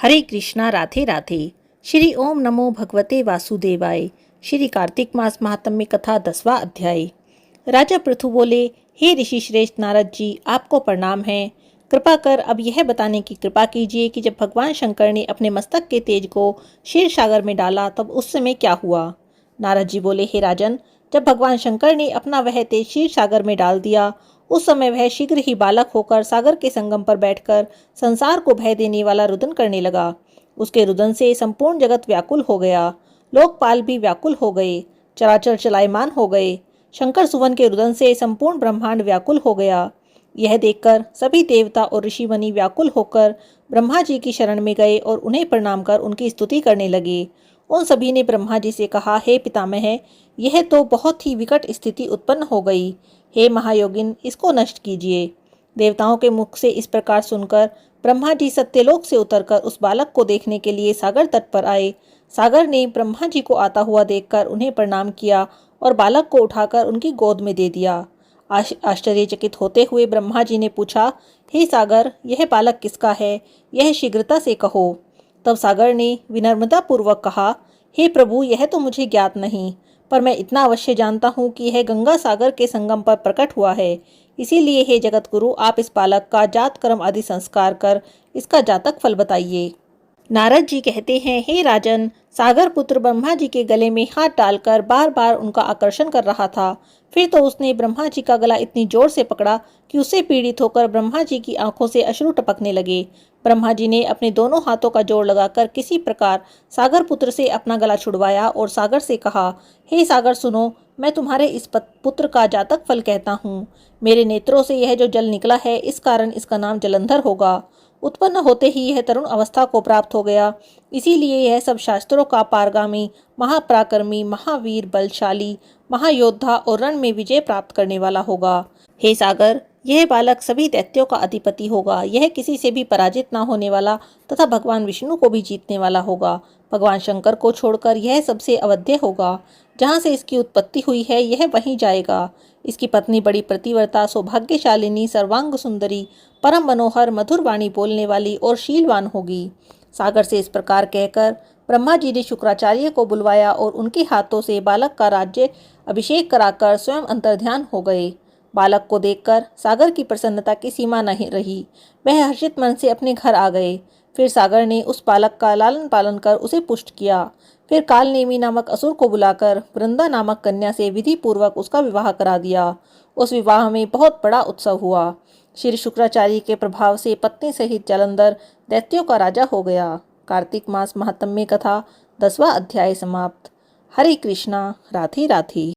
हरे कृष्णा राधे राधे। श्री ओम नमो भगवते वासुदेवाय। श्री कार्तिक मास महात्म्य कथा 10वां अध्याय। राजा पृथु बोले, हे ऋषि श्रेष्ठ नारद जी, आपको प्रणाम है। कृपा कर अब यह बताने की कृपा कीजिए कि जब भगवान शंकर ने अपने मस्तक के तेज को क्षीर सागर में डाला तब उस समय क्या हुआ। नारद जी बोले, हे राजन, जब भगवान शंकर ने अपना वह तेज क्षीर सागर में डाल दिया उस समय वह शीघ्र ही बालक होकर सागर के संगम पर बैठकर संसार को भय देने वाला रुदन करने लगा। उसके रुदन से संपूर्ण जगत व्याकुल हो गया, लोकपाल भी व्याकुल हो गए, चराचर चलायमान हो गए। शंकर सुवन के रुदन से संपूर्ण ब्रह्मांड व्याकुल हो गया। यह देखकर सभी देवता और ऋषि मुनि व्याकुल होकर ब्रह्मा जी की शरण में गए और उन्हें प्रणाम कर उनकी स्तुति करने लगे। उन सभी ने ब्रह्मा जी से कहा, हे पितामह, यह तो बहुत ही विकट स्थिति उत्पन्न हो गई। हे महायोगिन, इसको नष्ट कीजिए। देवताओं के मुख से इस प्रकार सुनकर ब्रह्मा जी सत्यलोक से उतरकर उस बालक को देखने के लिए सागर तट पर आए। सागर ने ब्रह्मा जी को आता हुआ देखकर उन्हें प्रणाम किया और बालक को उठाकर उनकी गोद में दे दिया। आश्चर्यचकित होते हुए ब्रह्मा जी ने पूछा, हे सागर, यह बालक किसका है? यह शीघ्रता से कहो। तब सागर ने विनम्रता पूर्वक कहा, हे प्रभु, यह तो मुझे ज्ञात नहीं, पर मैं इतना अवश्य जानता हूँ कि यह गंगा सागर के संगम पर प्रकट हुआ है। इसीलिए हे जगत गुरु, आप इस बालक का जात कर्म आदि संस्कार कर इसका जातक फल बताइए। नारद जी कहते हैं, हे राजन, सागर पुत्र ब्रह्मा जी के गले में हाथ डालकर बार बार उनका आकर्षण कर रहा था। फिर तो उसने ब्रह्मा जी का गला इतनी जोर से पकड़ा कि उससे पीड़ित होकर ब्रह्मा जी की आंखों से अश्रु टपकने लगे। ब्रह्मा जी ने अपने दोनों हाथों का जोड़ लगाकर किसी प्रकार सागर पुत्र से अपना गला छुड़वाया और सागर से कहा, हे सागर सुनो, मैं तुम्हारे इस पुत्र का जातक फल कहता हूँ। मेरे नेत्रों से यह जो जल निकला है, इस कारण इसका नाम जलंधर होगा। उत्पन्न होते ही यह तरुण अवस्था को प्राप्त हो गया, इसीलिए यह सब शास्त्रों का पारगामी, महापराक्रमी, महावीर, बलशाली, महायोद्धा और रण में विजय प्राप्त करने वाला होगा। हे सागर, यह बालक सभी दैत्यों का अधिपति होगा। यह किसी से भी पराजित न होने वाला तथा भगवान विष्णु को भी जीतने वाला होगा। भगवान शंकर को छोड़कर यह सबसे अवध्य होगा। जहाँ से इसकी उत्पत्ति हुई है यह वहीं जाएगा। इसकी पत्नी बड़ी प्रतिव्रता, सौभाग्यशालिनी, सर्वांग सुंदरी, परम मनोहर, मधुर वाणी बोलने वाली और शीलवान होगी। सागर से इस प्रकार कहकर ब्रह्मा जी ने शुक्राचार्य को बुलवाया और उनके हाथों से बालक का राज्य अभिषेक कराकर स्वयं अंतर्ध्यान हो गए। बालक को देखकर सागर की प्रसन्नता की सीमा नहीं रही। वह हर्षित मन से अपने घर आ गए। फिर सागर ने उस बालक का लालन पालन कर उसे पुष्ट किया। फिर कालनेमी नामक असुर को बुलाकर वृंदा नामक कन्या से विधि पूर्वक उसका विवाह करा दिया। उस विवाह में बहुत बड़ा उत्सव हुआ। श्री शुक्राचार्य के प्रभाव से पत्नी सहित जलंधर दैत्यों का राजा हो गया। कार्तिक मास महात्म्य कथा 10वां अध्याय समाप्त। हरे कृष्णा, राधे राधे।